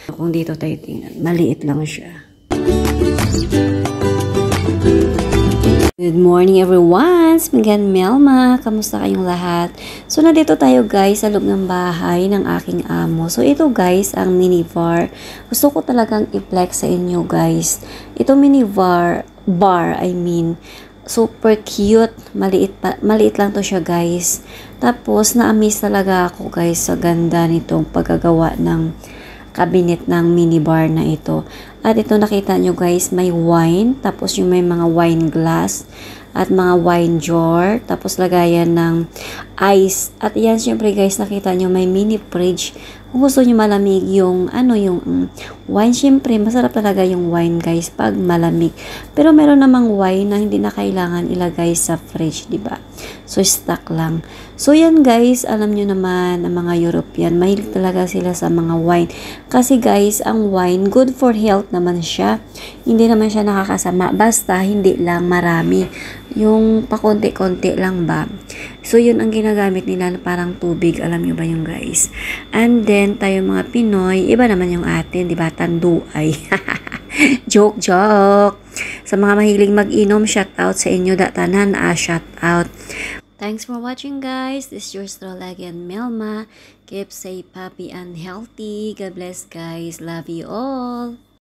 Kung dito tayo tingnan, maliit lang siya. Good morning everyone! Smigan Melma! Kamusta kayong lahat? So, nandito tayo guys sa loob ng bahay ng aking amo. So, ito guys ang minibar. Gusto ko talagang i-flex sa inyo guys. Ito minibar, super cute. Maliit lang to siya guys. Tapos, na-amaze talaga ako guys sa ganda nitong paggagawa ng cabinet ng minibar na ito. At ito nakita nyo guys, may wine, tapos yung may mga wine glass, at mga wine jar, tapos lagayan ng ice. At yan syempre guys, nakita nyo may mini fridge. Kung gusto nyo malamig yung, wine, syempre masarap talaga yung wine guys pag malamig. Pero meron namang wine na hindi na kailangan ilagay sa fridge, diba? So, stock lang. So, yan guys, alam nyo naman, ang mga European, mahilig talaga sila sa mga wine. Kasi guys, ang wine, good for health naman siya. Hindi naman siya nakakasama. Basta, hindi lang marami. Yung pakonti-konti lang ba. So, yun ang ginagamit nila na parang tubig. Alam nyo ba yung guys? And then, tayo mga Pinoy, iba naman yung atin, diba? Tanduay. Joke. Sa mga mahilig mag-inom, shout out sa inyo. Datanan, shout out. Thanks for watching guys. This is your Astrologian Melma. Keep safe, happy, and healthy. God bless guys. Love you all.